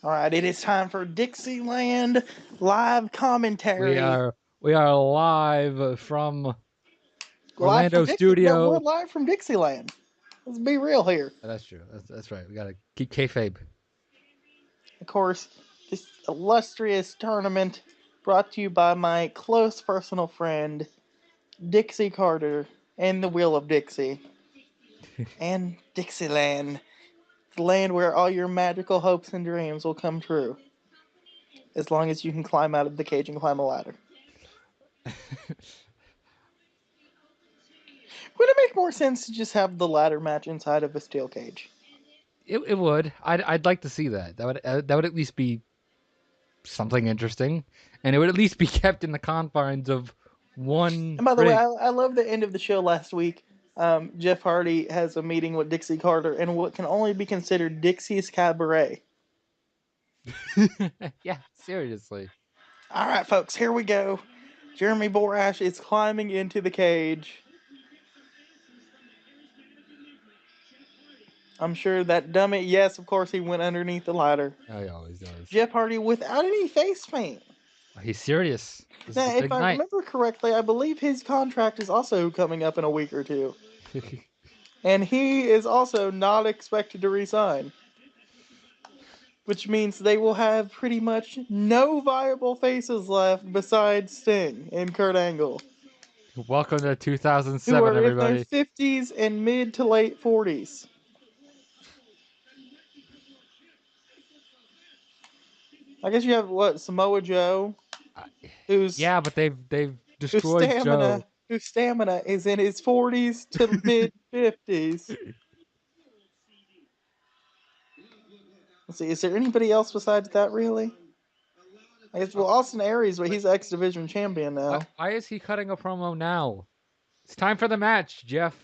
All right, it is time for Dixie Land live We commentary. are we are live from Live from Orlando Dixie. No, we're studio. live from Dixieland. Let's be real here. That's true. That's right. We gotta keep kayfabe. Of course, this illustrious tournament brought to you by my close personal friend, Dixie Carter, and the Wheel of Dixie, and Dixieland, the land where all your magical hopes and dreams will come true, as long as you can climb out of the cage and climb a ladder. Would it make more sense to just have the ladder match inside of a steel cage? It would. I'd like to see that. That would at least be something interesting, and it would at least be kept in the confines of one And by the way, ring. I love the end of the show last week. Jeff Hardy has a meeting with Dixie Carter in what can only be considered Dixie's cabaret. Yeah, seriously. All right, folks, here we go. Jeremy Borash is climbing into the cage. I'm sure that dummy, yes, of course, he went underneath the ladder. Oh, he always does. Jeff Hardy without any face paint. He's serious. This is a Now, if big I night. remember correctly, I believe his contract is also coming up in a week or two. And he is also not expected to resign, which means they will have pretty much no viable faces left besides Sting and Kurt Angle, Welcome to who 2007, are in their everybody. 50s and mid to late 40s. I guess you have what, Samoa Joe, Uh, who's Yeah, but they've whose destroyed stamina Joe. whose stamina is in his 40s to mid 50s. Let's see, is there anybody else besides that really? I guess Uh, well, Austin Aries, but he's X Division champion why, now. why is he cutting a promo now? It's time for the match, Jeff.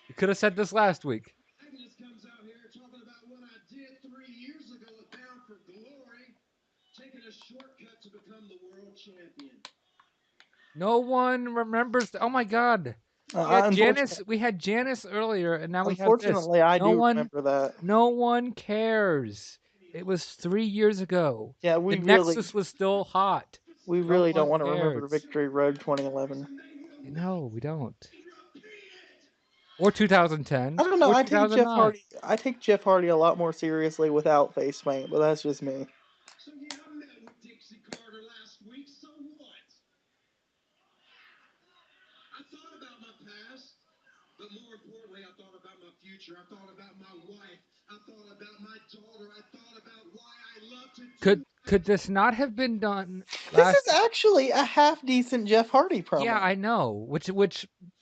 You could have said this last week. Agnes comes out here talking about what I did 3 years ago at Bound for Glory, taking a shortcut to become the world champion. No one remembers. Oh my God. We had Unfortunately, Janice. We had Janice earlier, and now we have this. unfortunately, I No do one. remember that. No one cares. It was 3 years ago. Yeah, The Nexus was still hot. we No really don't one want to remember cares. Victory Road 2011. No, we don't. Or 2010. I don't know. Or 2009. I take Jeff Hardy a lot more seriously without face paint, but that's just me. So yeah, I met with Dixie Carter last week, so what? I thought about my past, but more importantly, I thought about my future. I thought about my wife. I thought about my daughter. I thought about why I love to do Could this not have been done This last? is actually a half decent Jeff Hardy Yeah, promo. I know, which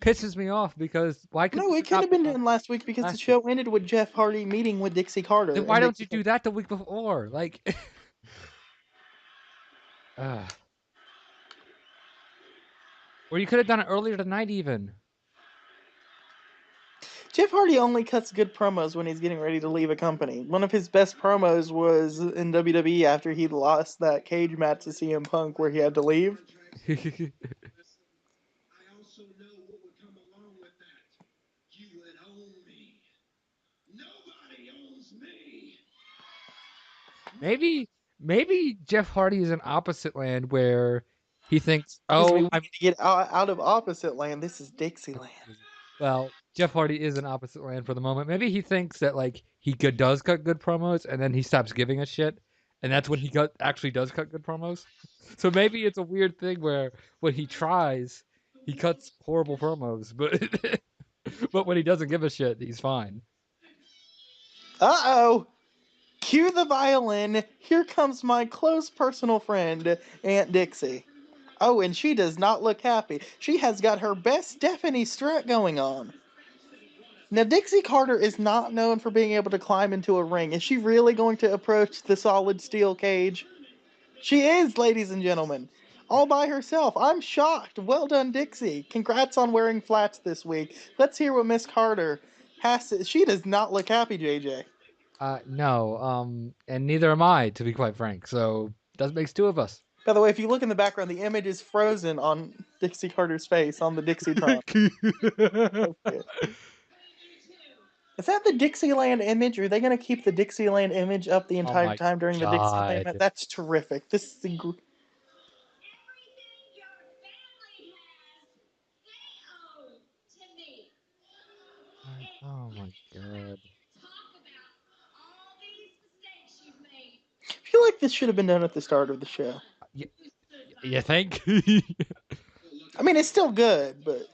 pisses me off because why could No, this it have couldn't not have been been done done last week because the last week? show ended with Jeff Hardy meeting with Dixie Carter Then why and don't you Dixie. do that the week before? Like, uh, or you could have done it earlier tonight, even. Jeff Hardy only cuts good promos when he's getting ready to leave a company. One of his best promos was in WWE after he lost that cage match to CM Punk where he had to leave. I also know what would come along with that. You would own me. Nobody owns me. maybe maybe Jeff Hardy is an opposite land where he thinks, Excuse me, oh, we need to get out of opposite land. This is Dixieland. well, Jeff Hardy is an opposite land for the moment. Maybe he thinks that like does cut good promos, and then he stops giving a shit, and that's when actually does cut good promos. So maybe it's a weird thing where when he tries, he cuts horrible promos, but but when he doesn't give a shit, he's fine. Uh-oh. Cue the violin. Here comes my close personal friend, Aunt Dixie. Oh, and she does not look happy. She has got her best Stephanie strut going on. Now, Dixie Carter is not known for being able to climb into a ring. Is she really going to approach the solid steel cage? She is, ladies and gentlemen. All by herself. I'm shocked. Well done, Dixie. Congrats on wearing flats this week. Let's hear what Miss Carter has to. She does not look happy, JJ. No, and neither am I, to be quite frank. So that makes two of us. By the way, if you look in the background, the image is frozen on Dixie Carter's face on the Dixietron. Okay. Is that the Dixieland image? Are they going to keep the Dixieland image up the Oh entire my time during the Dixieland match? god. That's terrific. This is the Everything your family has, they owe to me. Oh my god. Talk about all these mistakes you've made. I feel like this should have been done at the start of the show. You, you think? I mean, it's still good, but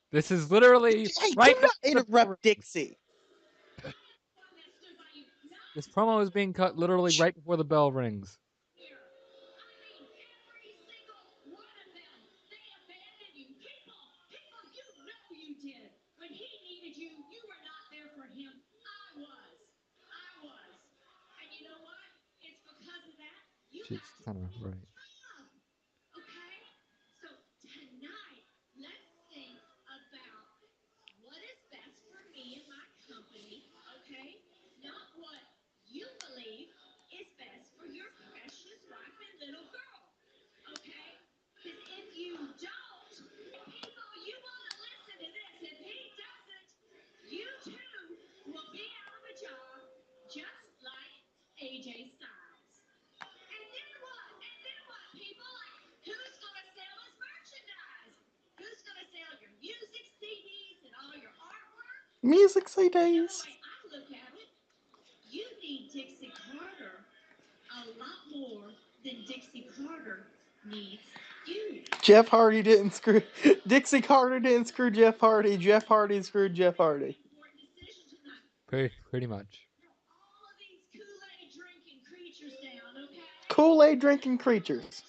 This is literally hey, do right not before the bell interrupt rings. Dixie. This promo is being cut literally right before the bell rings. Every single one of them, they abandoned you. People, you know you did. When he needed you, you were not there for him. I was. I was. And you know what? It's because of that you got She's to kind of be right. job. Okay? So tonight, let's think about what is best for me and my company, okay? Not what you believe is best for your precious wife and little girl, okay? Because if you don't, people, you want to listen to this. If he doesn't, you too will be out of a job just like AJ Styles. And then what? And then what, people? Who's going to sell his merchandise? Who's going to sell your music CDs and all your artwork? Music You know the CDs. way I look at it, you need Dixie Carter a lot more than Dixie Carter needs you. Jeff Hardy didn't screw. Dixie Carter didn't screw Jeff Hardy. Jeff Hardy screwed Jeff Hardy. Important decision tonight. Pretty much. All of these Kool-Aid drinking creatures down, okay? Kool-Aid drinking creatures. Get your little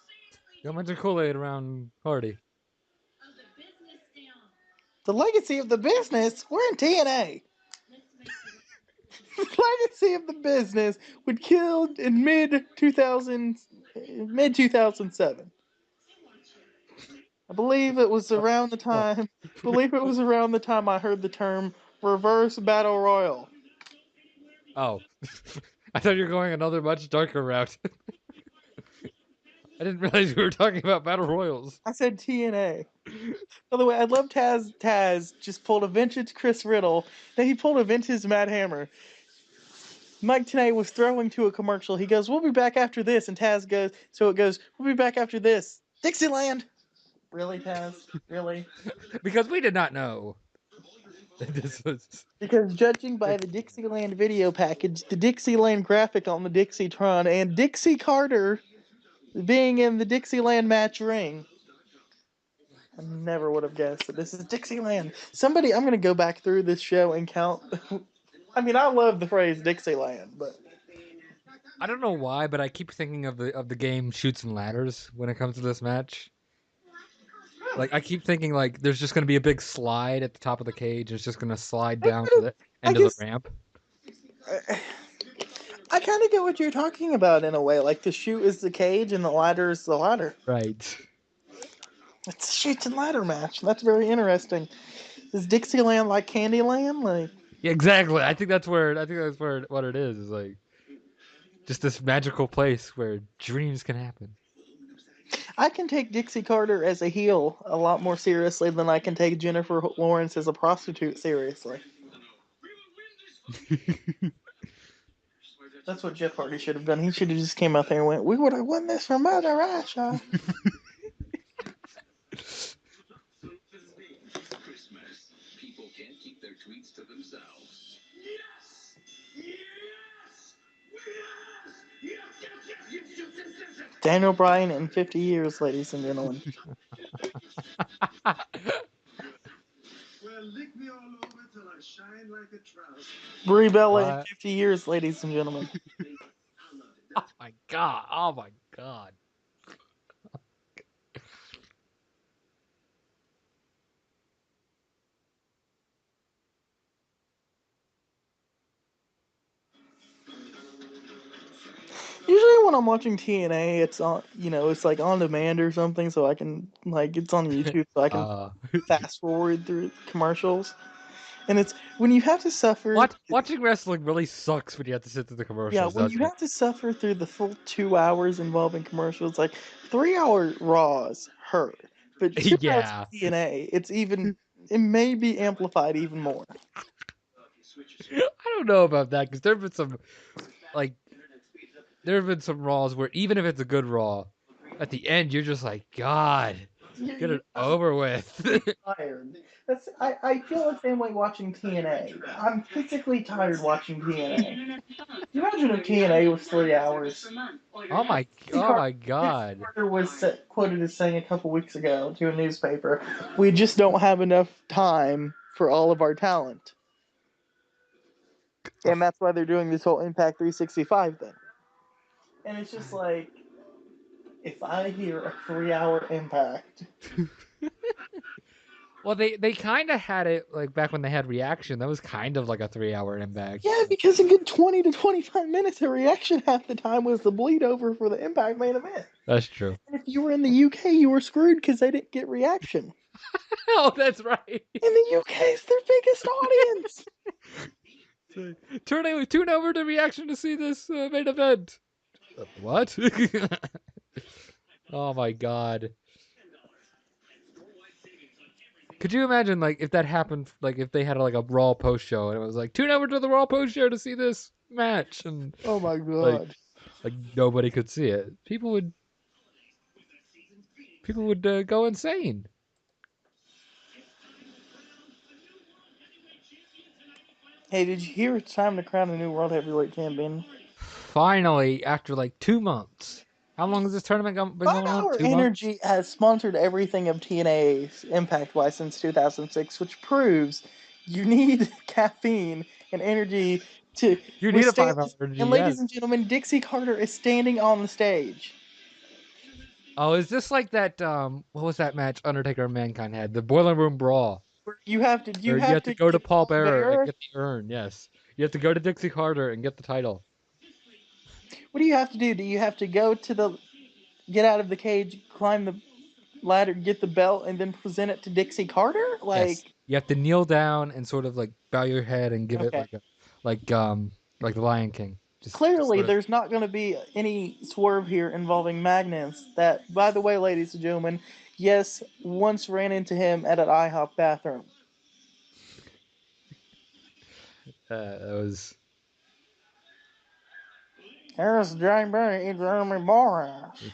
family Don't mention Kool-Aid around Hardy. of the business down. The legacy of the business. We're in TNA. Let's make it. The legacy of the business would kill in mid 2007. I believe it was around the Oh, time. Believe it was around the time I heard the term reverse battle royal. oh. I thought you were going another much darker route. I didn't realize we were talking about battle royals. I said TNA. By the way, I love Taz just pulled a vintage Chris Riddle. Then he pulled a vintage Matt Hammer. Mike Tenay was throwing to a commercial. He goes, "We'll be back after this," and Taz goes, "So it goes, we'll be back after this." Dixieland. Really, Taz? Really? Because we did not know that this was. Because judging by the Dixieland video package, the Dixieland graphic on the Dixietron, and Dixie Carter being in the Dixieland match ring, I never would have guessed that this is Dixieland. Somebody, I'm gonna go back through this show and count. I mean, I love the phrase Dixieland, but I don't know why, but I keep thinking of the game Shoots and Ladders when it comes to this match. Like I keep thinking like there's just gonna be a big slide at the top of the cage. It's just gonna slide I down to kind of, the I end of the guess, ramp. I kind of get what you're talking about in a way. Like the chute is the cage and the ladder is the ladder. Right. It's a chute and ladder match. That's very interesting. Is Dixieland like Candyland? Like Yeah, exactly. I think that's where what it is like just this magical place where dreams can happen. I can take Dixie Carter as a heel a lot more seriously than I can take Jennifer Lawrence as a prostitute seriously. That's what Jeff Hardy should have done. He should have just came out there and went, "We would have won this for Mother Russia." Christmas. People can't keep their tweets to themselves. Yes! Yes! Yes! Yes! Yes! Yes! Yes! Yes! Yes! Yes! Yes! Daniel Bryan in 50 years, ladies and gentlemen. Well, lick me all over till I shine like a trout. Brie Bella in What? 50 years, ladies and gentlemen. Oh my god. Oh my god. Usually when I'm watching TNA, it's on, it's like on demand or something, so I can like it's on YouTube, so I can Uh fast forward through commercials. And it's when you have to suffer, watching wrestling really sucks when you have to sit through the yeah, commercials, when you doesn't it? have to suffer through the full 2 hours involving commercials, like 3 hour Raws hurt, but 2 hours of Yeah. TNA, it's even it may be amplified even more. I don't know about that because there've been some like there have been some Raws where even if it's a good Raw, at the end you're just like, God, get You're it over with. tired. I feel the same way watching TNA. I'm physically tired watching TNA. You imagine if TNA was 3 hours. oh my, Dixie oh Carter, my Dixie God. Carter was quoted as saying a couple weeks ago to a newspaper, "We just don't have enough time for all of our talent," and that's why they're doing this whole Impact 365 thing. And it's just like, if I hear a 3 hour Impact, Well, they kind of had it like back when they had Reaction. That was kind of like a 3 hour impact. yeah, because a good 20 to 25 minutes of reaction half the time was the bleed over for the Impact main event. That's true. And if you were in the UK, you were screwed because they didn't get reaction. Oh, that's right. In the UK, it's their biggest audience. So, tune over to Reaction to see this main event. What? Oh my God. Could you imagine like if that happened? Like if they had like a Raw post show and it was like tune over to the Raw post show to see this match and Oh my like god. like nobody could see it. People would go insane. Hey, did you hear it's time to crown a new World Heavyweight Champion? Finally, after like 2 months. How long has this tournament been 5 going on? Hour 2 months. Energy has sponsored everything of TNA's Impact wise since 2006, which proves you need caffeine and energy to You need a withstand 5 hour this. energy, And yes. ladies and gentlemen, Dixie Carter is standing on the stage. Oh, is this like that? What was that match Undertaker and Mankind had? The Boiler Room Brawl. You Or you have have to to go to get Paul Paul Bearer and Bearer. get the urn. Yes, you have to go to Dixie Carter and get the title. What do you have to do? Do you have to go to the get out of the cage, climb the ladder, get the belt, and then present it to Dixie Carter? Yes, Like, you have to kneel down and sort of like bow your head and give it okay. like a like um like the Lion King. Just Clearly, sort of. there's not going to be any swerve here involving Magnus. That, by the way, ladies and gentlemen, yes, once ran into him at an IHOP bathroom. That was. Here's Jeremy Borash.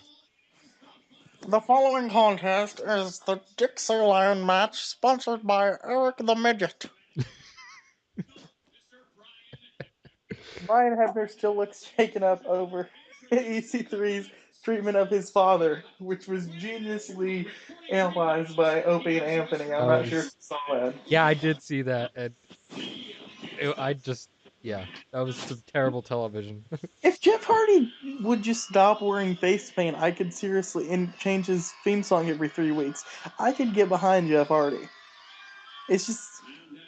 The following contest is the Dixie Land match sponsored by Eric the Midget. Brian Hebner still looks shaken up over EC3's treatment of his father, which was geniusly analyzed by Opie and Anthony. I'm That not sure if was. you saw that. Yeah, I did see that, and I just. Yeah, that was some terrible television. If Jeff Hardy would just stop wearing face paint, I could seriously and change his theme song every 3 weeks. I could get behind Jeff Hardy. It's just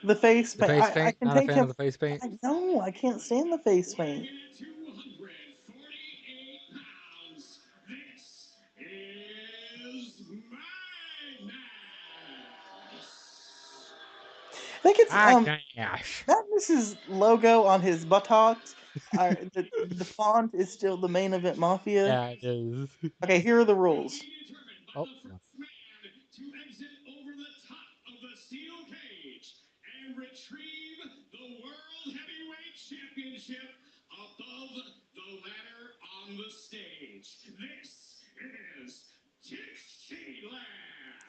the face The paint. face I paint. can Not a take fan of him. the face paint. I know I can't stand the face paint. I think it's Ah, gosh. Magnus's logo on his buttocks. The font is still the main event mafia. Yeah, it is. Okay, here are the rules. Oh no.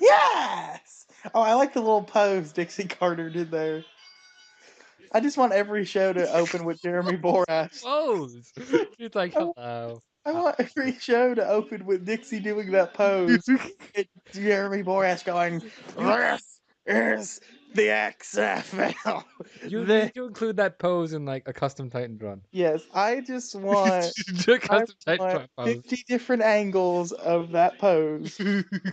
Yes! Oh, I like the little pose Dixie Carter did there. I just want every show to open with Jeremy Borash. Pose. She's like, I, hello. I How want are you? every show to open with Dixie doing that pose. And Jeremy Borash going, "This is the XFL." You The, need to include that pose in like a custom Titan run. yes, I Custom Titan want run pose. 50 different angles of that pose.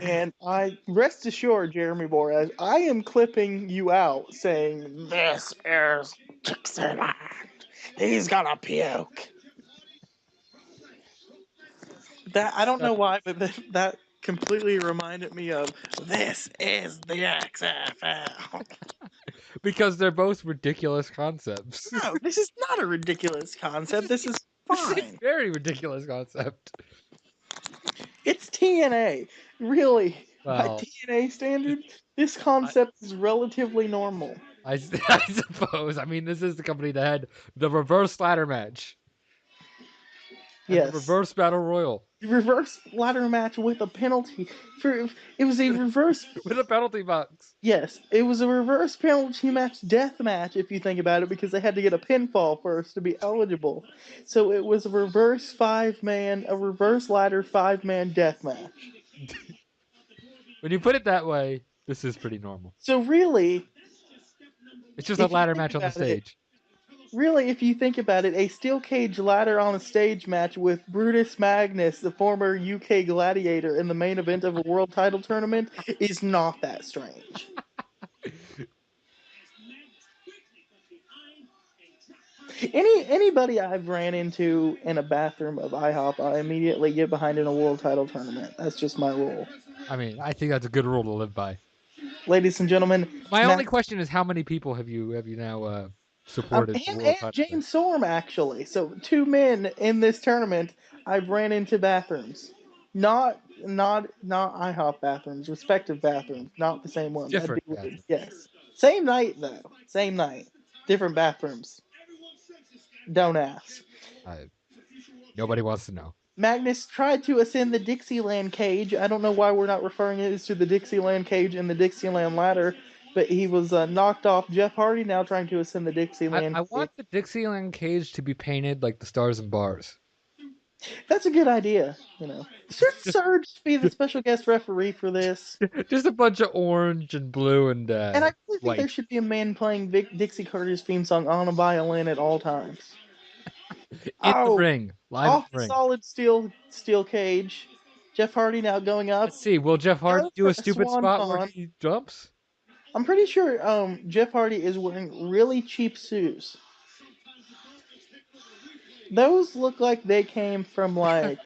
And I rest assured, Jeremy Borash, I am clipping you out saying, "This is Dixieland. He's gonna puke." That I don't know That- why, but that completely reminded me of "This is the XFL." because they're both ridiculous concepts. No, this is not a ridiculous concept. This is This is a fine. very ridiculous concept. It's TNA. Really. By Well, TNA standard, this I, concept is relatively normal. I suppose. I mean, this is the company that had the reverse ladder match and the Yes. reverse battle royal Reverse ladder match with a penalty. For it was a reverse. with a penalty box. Yes, it was a reverse penalty match death match if you think about it, because they had to get a pinfall first to be eligible. So it was a reverse ladder 5-man death match. When you put it that way, this is pretty normal. So really, It's just a if you ladder think match on the about it, stage. a steel cage ladder on a stage match with Brutus Magnus, the former UK gladiator, in the main event of a world title tournament is not that strange. Anybody I've ran into in a bathroom of IHOP, I immediately get behind in a world title tournament. That's just my rule. I mean, I think that's a good rule to live by. Ladies and gentlemen, My only Matt, question is how many people have you now supported the him world and title match? James Storm actually. So two men in this tournament I've ran into bathrooms. Not IHOP bathrooms, respective bathrooms, not the same one. That'd be Different weird. bathroom. Yes. Same night though. Same night. Different bathrooms. Don't ask. I, nobody wants to know. Magnus tried to ascend the Dixieland cage. I don't know why we're not referring it as to the Dixieland cage and the Dixieland ladder, but he was knocked off. Jeff Hardy now trying to ascend the Dixieland I cage. want the Dixieland cage to be painted like the stars and bars. That's a good idea. Should Just Surge be the special guest referee for this? just a bunch of orange and blue and And I really think there white. should be a man playing Dixie Carter's theme song on a violin at all times. In the Oh, ring, live in off the the ring. solid steel cage. Jeff Hardy now going up. Let's see. Will Jeff Hardy Goes do for a a stupid spot where swanton. he jumps? I'm pretty sure Jeff Hardy is wearing really cheap shoes. Those look like they came from like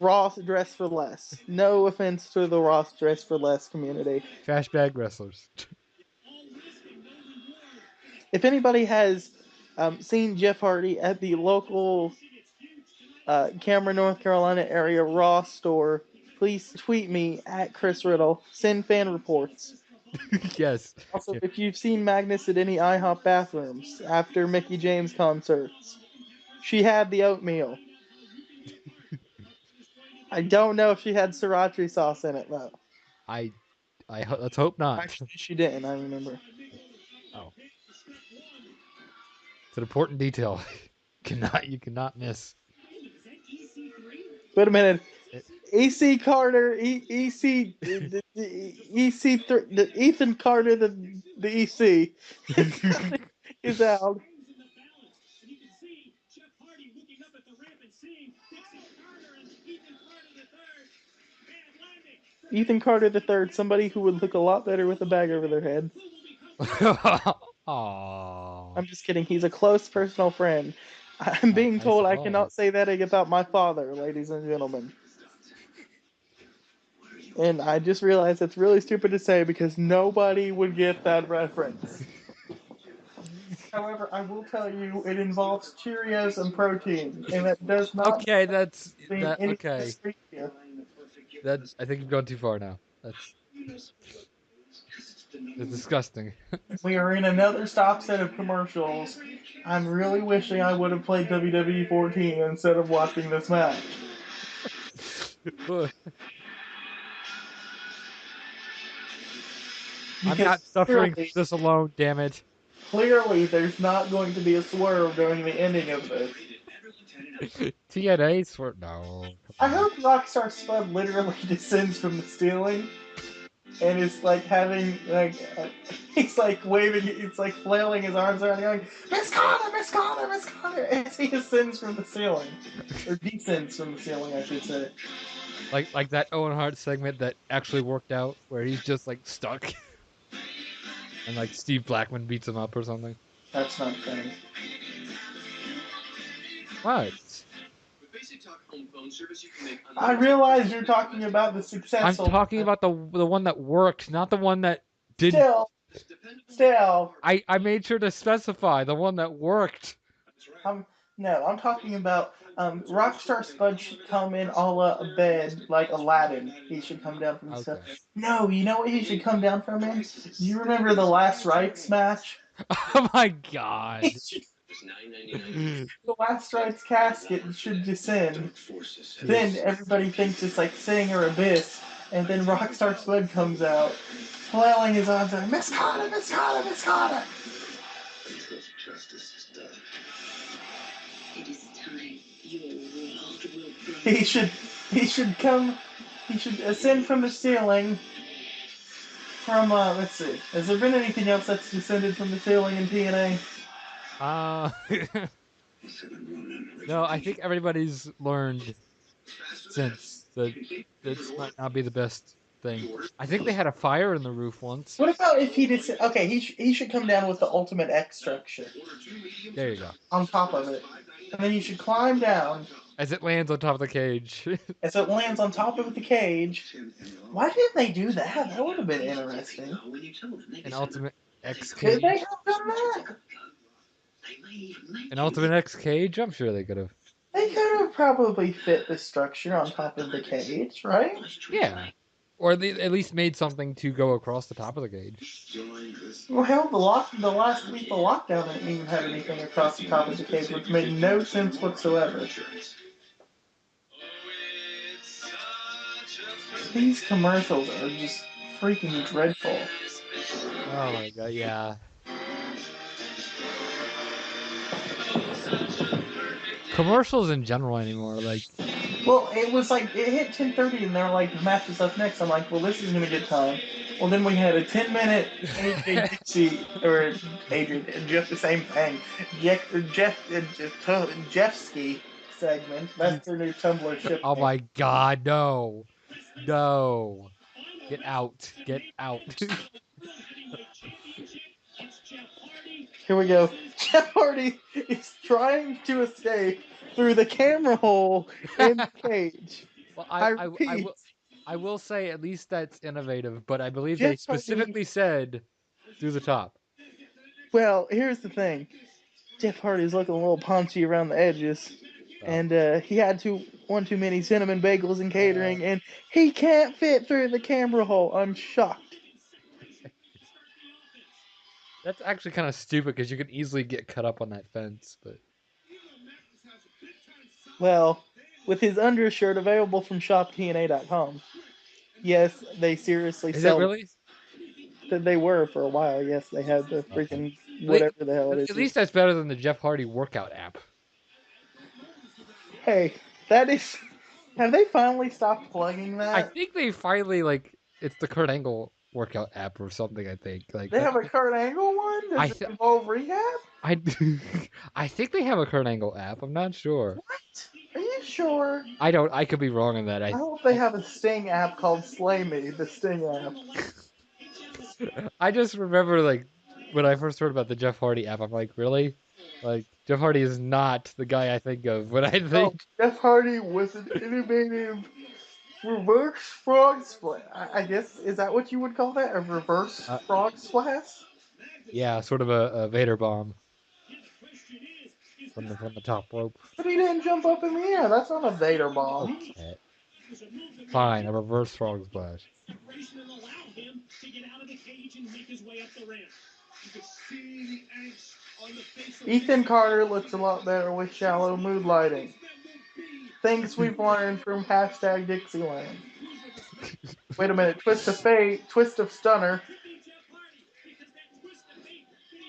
Ross Dress for Less. No offense to the Ross Dress for Less community. Trash bag wrestlers. If anybody has seen Jeff Hardy at the local Cameron, North Carolina area Ross store, please tweet me at Chris Riddle. Send fan reports. Yes. Also, Yeah. if you've seen Magnus at any IHOP bathrooms after Mickey James concerts, she had the oatmeal. I don't know if she had sriracha sauce in it though. I let's hope not. Actually, she didn't. I remember. Oh, it's an important detail. You cannot miss. Wait a minute. It. EC Carter, Ethan Carter, the EC is out. Ethan Carter the third, somebody who would look a lot better with a bag over their head. Aww. I'm just kidding. He's a close personal friend. I'm being I told I cannot suppose. say that about my father, ladies and gentlemen. And I just realized that's really stupid to say because nobody would get that reference. However, I will tell you it involves Cheerios and protein, and that does not Okay, that's mean that. any Okay, dysphagia. that I think you've gone too far now. That's disgusting. We are in another stop set of commercials. I'm really wishing I would have played WWE 14 instead of watching this match. I'm Because not suffering through this alone. Damn it. clearly there's not going to be a swerve during the ending of this. TNA swear no. Come I on. hope Rockstar Spud literally descends from the ceiling and is like having he's like waving, it's like flailing his arms around, going Miss Connor, Miss Connor, Miss Connor, as he ascends from the ceiling, or descends from the ceiling, I should say. Like that Owen Hart segment that actually worked out, where he's just like stuck, and like Steve Blackman beats him up or something. That's not funny. What? I realize you're talking about the I'm successful. talking about the one that worked, not the one that didn't. Still, still, I made sure to specify the one that worked. I'm No, I'm talking about Rockstar Spud should come in a la bed like Aladdin. He should come down from the stuff. Okay. No, you know what he should come down from in? Do you remember the last rites match? Oh my He god. should, the last rites casket should descend. Then Jeez. everybody thinks it's like Sing or Abyss, and then Rockstar Spud comes out, flailing his arms like, Miss Carter, Miss Carter, Miss Carter! Until justice is done. It is time your world will burn. He should ascend from the ceiling from, let's see, has there been anything else that's descended from the ceiling in TNA? Uh, no, I think everybody's learned since that this might not be the best thing. I think they had a fire in the roof once. What about if he did, okay, he should come down with the ultimate X structure There you go. on top of it. And then you should climb down As it lands on top of the cage. as it lands on top of the cage. Why didn't they do that? That would have been interesting. An ultimate X Could they cage. have done that? An ultimate X cage? I'm sure they could have. They could have probably fit the structure on top of the cage, right? Yeah. Or they at least made something to go across the top of the cage. Well, hell, the last week the lockdown didn't even have anything across the top of the cage, which made no sense whatsoever. These commercials are just freaking dreadful. Oh my god, yeah. Commercials in general anymore, like Well, it was like it hit 10:30 and they're like, the match is up next. I'm like, well, this is gonna get time. Well, then we had a 10-minute AJ Dixie or Adrian Jeff the same thing. Jeffski segment. That's their new Tumblr ship oh name. my god, no. No. Get out. Get out. Here we go. Jeff Hardy is trying to escape through the camera hole in the cage. Well, I I repeat, will say at least that's innovative, but I believe they Jeff Hardy. specifically said through the top. Well, here's the thing. Jeff Hardy's looking a little paunchy around the edges, Oh. and he had one too many cinnamon bagels and Uh, catering, and he can't fit through the camera hole. I'm shocked. that's actually kind of stupid because you could easily get cut up on that fence, but Well, with his undershirt available from shoptna.com. Yes, they seriously is it sell. really? That they were for a while. Yes, they had the Okay. freaking At whatever the hell it at is. least that's better than the Jeff Hardy workout app. Hey, that is. Have they finally stopped plugging I that? think they finally like it's the Kurt Angle workout app or something. I think like They that. have a Kurt Angle one? I Does it th- involve rehab? I I think they have a Kurt Angle app. I'm not sure. What? Are you sure? I don't. I could be wrong on that. I hope they have a Sting app called Slay Me, the Sting app. I just remember like when I first heard about the Jeff Hardy app. I'm like, really? Like Jeff Hardy is not the guy I think of when I Oh, think. Jeff Hardy was an innovative reverse frog splash. I guess, is that what you would call that? A reverse Uh, frog splash? yeah, sort of a Vader bomb from the top rope. But he didn't jump up in the air. That's not a Vader bomb. Okay, fine, a reverse frog splash. Ethan Carter looks a lot better with shallow mood lighting. Things we've learned from hashtag Dixie Land. Wait a minute, twist of fate, twist of stunner,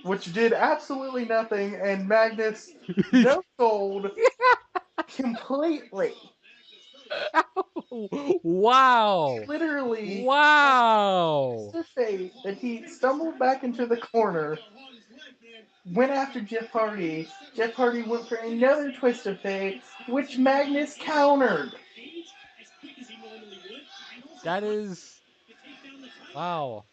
which did absolutely nothing, and Magnus no sold completely. Wow! Literally, Wow! twist of fate that he stumbled back into the corner, went after Jeff Hardy. Jeff Hardy went for another twist of fate, which Magnus countered. That is wow.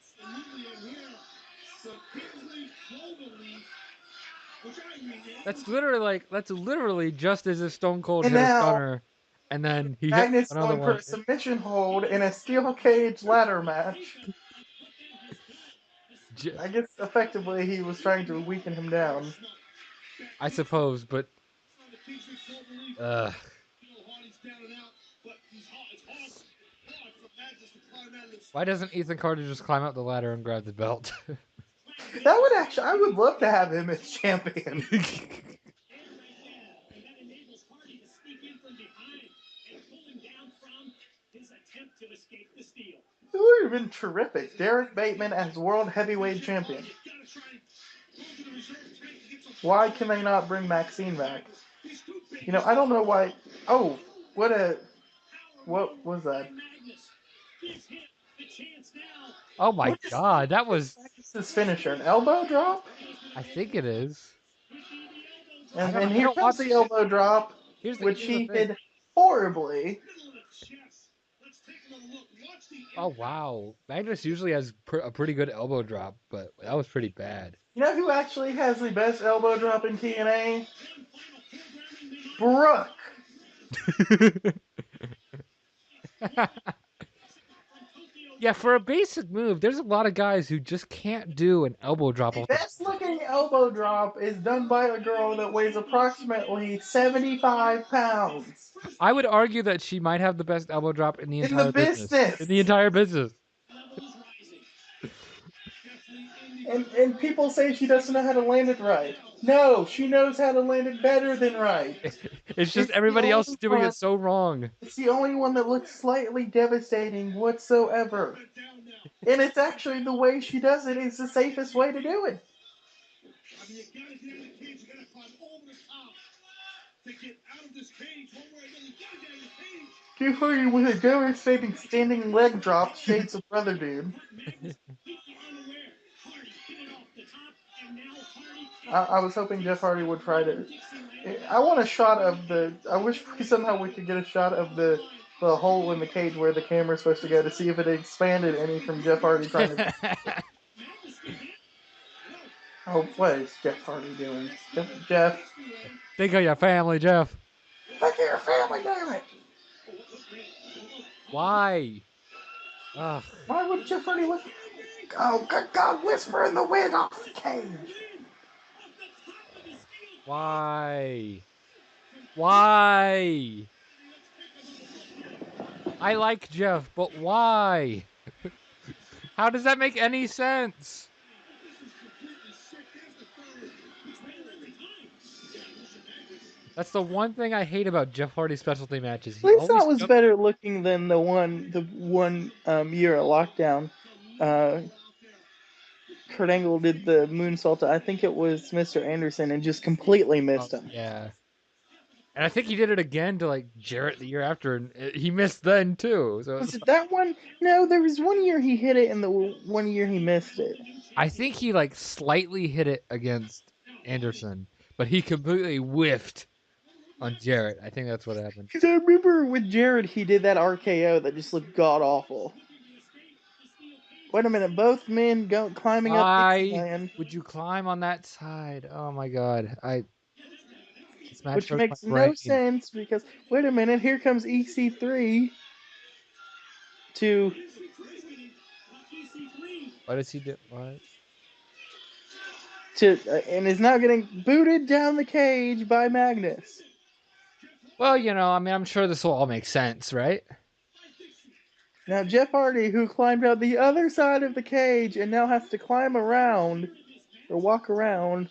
That's literally just as if Stone Cold And hit a now stunner, and then he hit Magnus another going for one. a submission hold in a steel cage ladder match. I guess effectively he was trying to weaken him down. I suppose, but Ugh. Why doesn't Ethan Carter just climb up the ladder and grab the belt? That would actually, I would love to have him as champion. It would have been terrific. Derek Bateman as world heavyweight champion. Why can they not bring Maxine back? You know, I don't know why. Oh, what was that? Oh my What is god, that was. Magnus's finisher? An elbow drop? I think it is. I And don't know. then I here don't comes watch. the elbow drop, which Here's the he thing. hit horribly. Oh wow, Magnus usually has a pretty good elbow drop, but that was pretty bad. You know who actually has the best elbow drop in TNA? Brooke. Yeah, for a basic move, there's a lot of guys who just can't do an elbow drop The off the best top. looking elbow drop is done by a girl that weighs approximately 75 pounds. I would argue that she might have the best elbow drop in the In the entire business. In the business. entire business. And people say she doesn't know how to land it right. No, she knows how to land it better than right. It's just It's the everybody else is only doing one. it so wrong. It's the only one that looks slightly devastating whatsoever. And it's actually the way she does it is the safest way to do it. Q40 with a devastating standing leg drop, shades of brother dude. I was hoping Jeff Hardy would try to. I want a shot of the. I wish somehow we could get a shot of the hole in the cage where the camera's supposed to go to see if it expanded any from Jeff Hardy trying to. Oh, what is Jeff Hardy doing? Jeff. Think of your family, Jeff. Look at your family, damn it! Why? Ugh. Why would Jeff Hardy look? Oh, good God! Whisper in the wind off the cage. Why? Why? I like Jeff, but why? How does that make any sense? That's the one thing I hate about Jeff Hardy's specialty matches. At He least always that was jumps. better looking than the one year of lockdown. Uh, Kurt Angle did the moonsault. I think it was Mr. Anderson and just completely Oh, missed him. yeah. And I think he did it again to like Jarrett the year after, and he missed then too. So Was it that one? No, there was one year he hit it, and the one year he missed it. I think he like slightly hit it against Anderson, but he completely whiffed on Jarrett. I think that's what happened. Because I remember with Jared, he did that RKO that just looked god awful. Wait a minute, both men climbing up Dixie Why Land, would you climb on that side? Oh my god. This match which hurts my makes no brain. sense because wait a minute, here comes EC3 to What does he do? What? and is now getting booted down the cage by Magnus. Well, I mean, I'm sure this will all make sense, right? Now Jeff Hardy, who climbed out the other side of the cage and now has to climb around or walk around.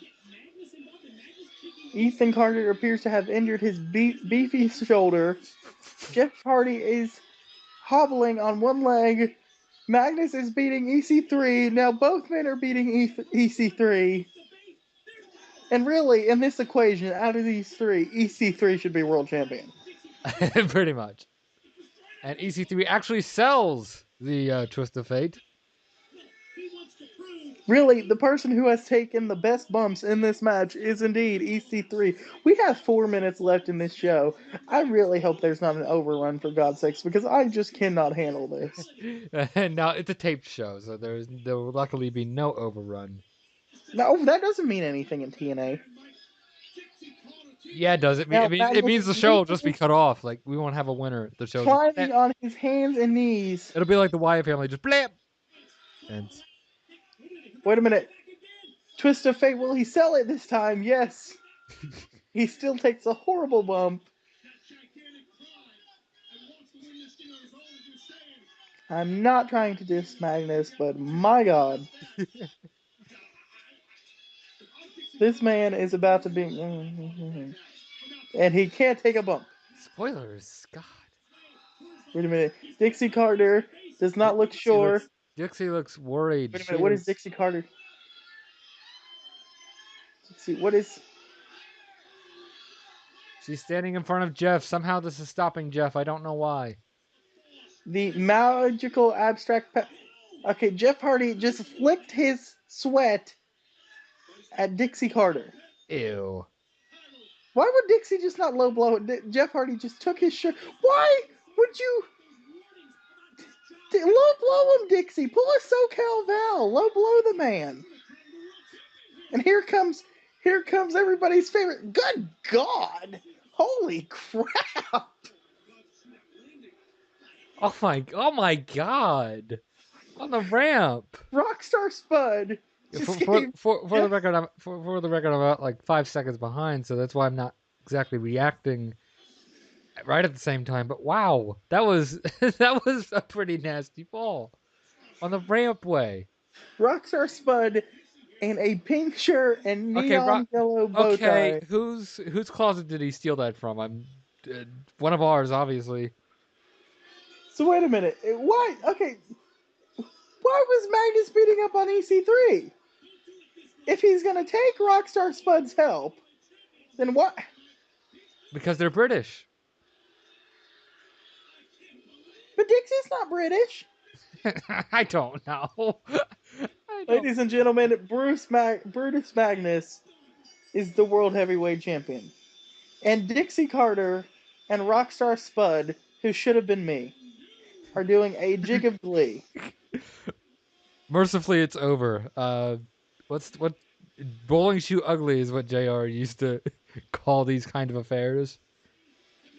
Ethan Carter appears to have injured his beefy shoulder. Jeff Hardy is hobbling on one leg. Magnus is beating EC3. Now both men are beating EC3. And really, in this equation, out of these three, EC3 should be world champion. Pretty much. And EC3 actually sells the Twist of Fate. Really, the person who has taken the best bumps in this match is indeed EC3. We have 4 minutes left in this show. I really hope there's not an overrun, for God's sakes, because I just cannot handle this. And now it's a taped show, so there will luckily be no overrun. No, that doesn't mean anything in TNA. Yeah, does it mean? Now, It Magnus means is the show will just be leaping, cut off. Like we won't have a winner. The show just climbing on his hands and knees. it'll be like the Wyatt family, just blam. And Wait a minute. Twist of Fate, will he sell it this time? Yes. He still takes a horrible bump. I'm not trying to diss Magnus, but my god. This man is about to be. And he can't take a bump. Spoilers, God. Wait a minute. Dixie Carter does not look Dixie sure. looks Dixie looks worried. Wait a She minute. What is is. Dixie Carter? Let's see. What is She's standing in front of Jeff. Somehow this is stopping Jeff. I don't know why. the magical abstract? Okay, Jeff Hardy just flicked his sweat at Dixie Carter. Ew. Why would Dixie just not low blow it? Jeff Hardy just took his shirt. Why would you low blow him, Dixie? Pull a SoCal Val. Low blow the man. And here comes everybody's favorite. Good God! Holy crap! Oh my God. On the ramp. Rockstar Spud Yeah, just gave for the Jeff. record, for the record, I'm about like 5 seconds behind, so that's why I'm not exactly reacting right at the same time. But wow, that was that was a pretty nasty fall on the rampway. Rockstar Spud in a pink shirt and Okay, neon yellow bow okay, tie. whose closet did he steal that from? I'm one of ours, obviously. So wait a minute. Why? Okay. Why was Magnus beating up on EC3? If he's gonna take Rockstar Spud's help, then what? Because they're British. But Dixie's not British. I don't know. I don't. Ladies and gentlemen, Brutus Magnus is the world heavyweight champion. And Dixie Carter and Rockstar Spud, who should have been me, are doing a jig of glee. Mercifully, it's over. What bowling shoe ugly is what Jr. used to call these kind of affairs.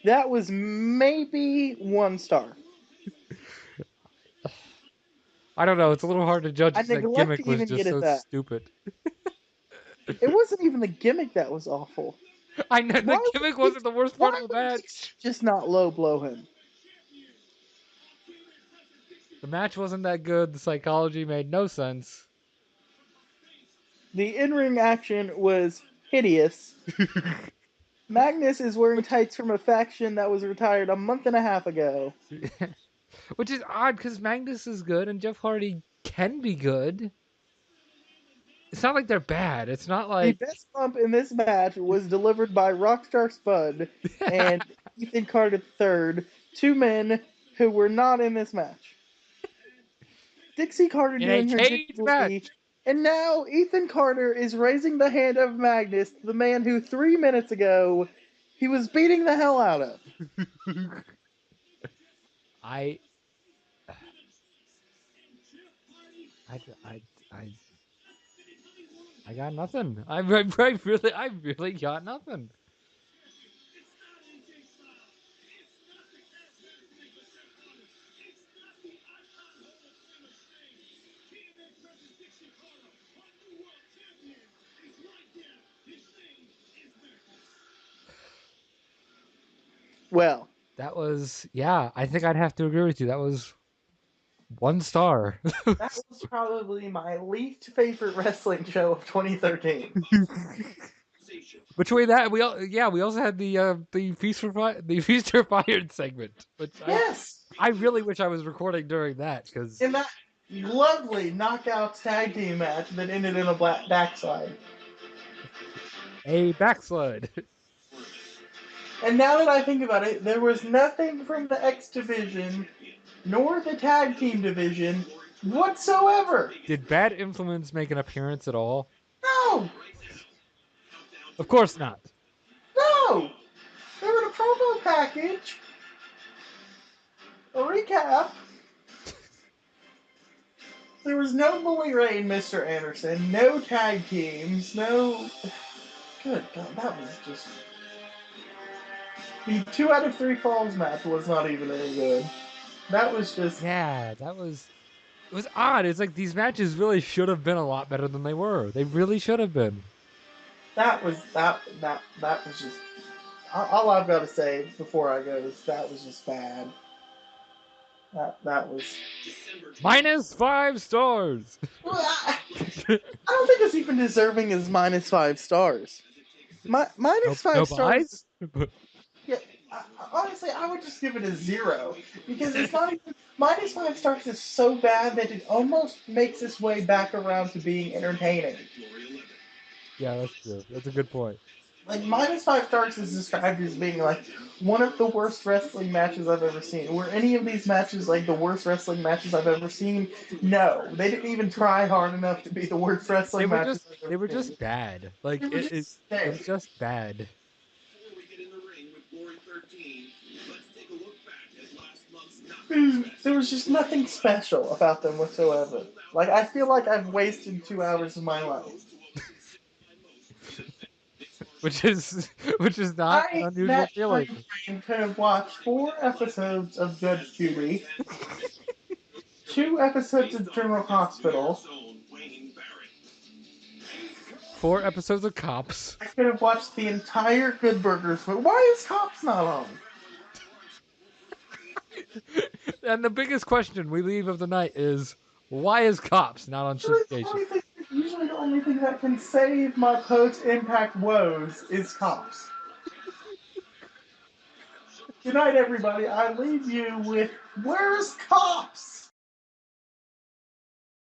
That was maybe 1 star. I don't know. It's a little hard to judge I because that neglect to gimmick was even get just at so that. stupid. It wasn't even the gimmick that was awful. I know the Why gimmick would wasn't the worst part of why the would Dixie match. just not low blow him? The match wasn't that good. The psychology made no sense. The in-ring action was hideous. Magnus is wearing which, tights from a faction that was retired a month and a half ago. which is odd because Magnus is good and Jeff Hardy can be good. It's not like they're bad. It's not The like best bump in this match was delivered by Rockstar Spud and Ethan Carter III, two men who were not in this match. Dixie Carter in a doing her cage jiggly, match. and now Ethan Carter is raising the hand of Magnus, the man who 3 minutes ago he was beating the hell out of. I, I, I, I, I got nothing. I really got nothing. Well, That was, yeah. I think I'd have to agree with you. That was 1 star. that was probably my least favorite wrestling show of 2013. Between that, we also had the the feast or fired segment, which Yes, I really wish I was recording during that because in that lovely knockouts tag team match that ended in a black backslide. a backslide. And now that I think about it, there was nothing from the X division nor the tag team division whatsoever. Did Bad Influence make an appearance at all? No, Of course not. no. They were in a promo package, a recap. There was no Bully Ray and Mr. Anderson, no tag teams, no. Good God, that was just. The 2 out of 3 falls match was not even any good. That was just. Yeah, that was it was odd. It's like these matches really should have been a lot better than they were. They really should have been. that was just all I've got to say before I go is that was just bad. That was. -5 stars. Well, I don't think it's even deserving as -5 stars. No, Minus no five stars. buys. But Yeah, honestly, I would just give it a 0 because it's not even -5 stars is so bad that it almost makes its way back around to being entertaining. yeah, that's true. That's a good point. Like -5 stars is described as being like one of the worst wrestling matches I've ever seen. Were any of these matches like the worst wrestling matches I've ever seen? No, they didn't even try hard enough to be the worst They wrestling were matches just I've they ever were seen. just bad. They Like were it just it there. was just bad. There was just nothing special about them whatsoever. Like I feel like I've wasted 2 hours of my life. which is which is not an I, unusual Matt feeling. Springbrain, could have watched 4 episodes of Judge Judy, 2 episodes of General Hospital. 4 episodes of Cops. I could have watched the entire Good Burgers. But why is Cops not on? And the biggest question we leave of the night is why is Cops not on syndication? Usually the only thing that can save my post-impact woes is Cops. Good night, everybody. I leave you with Where's Cops?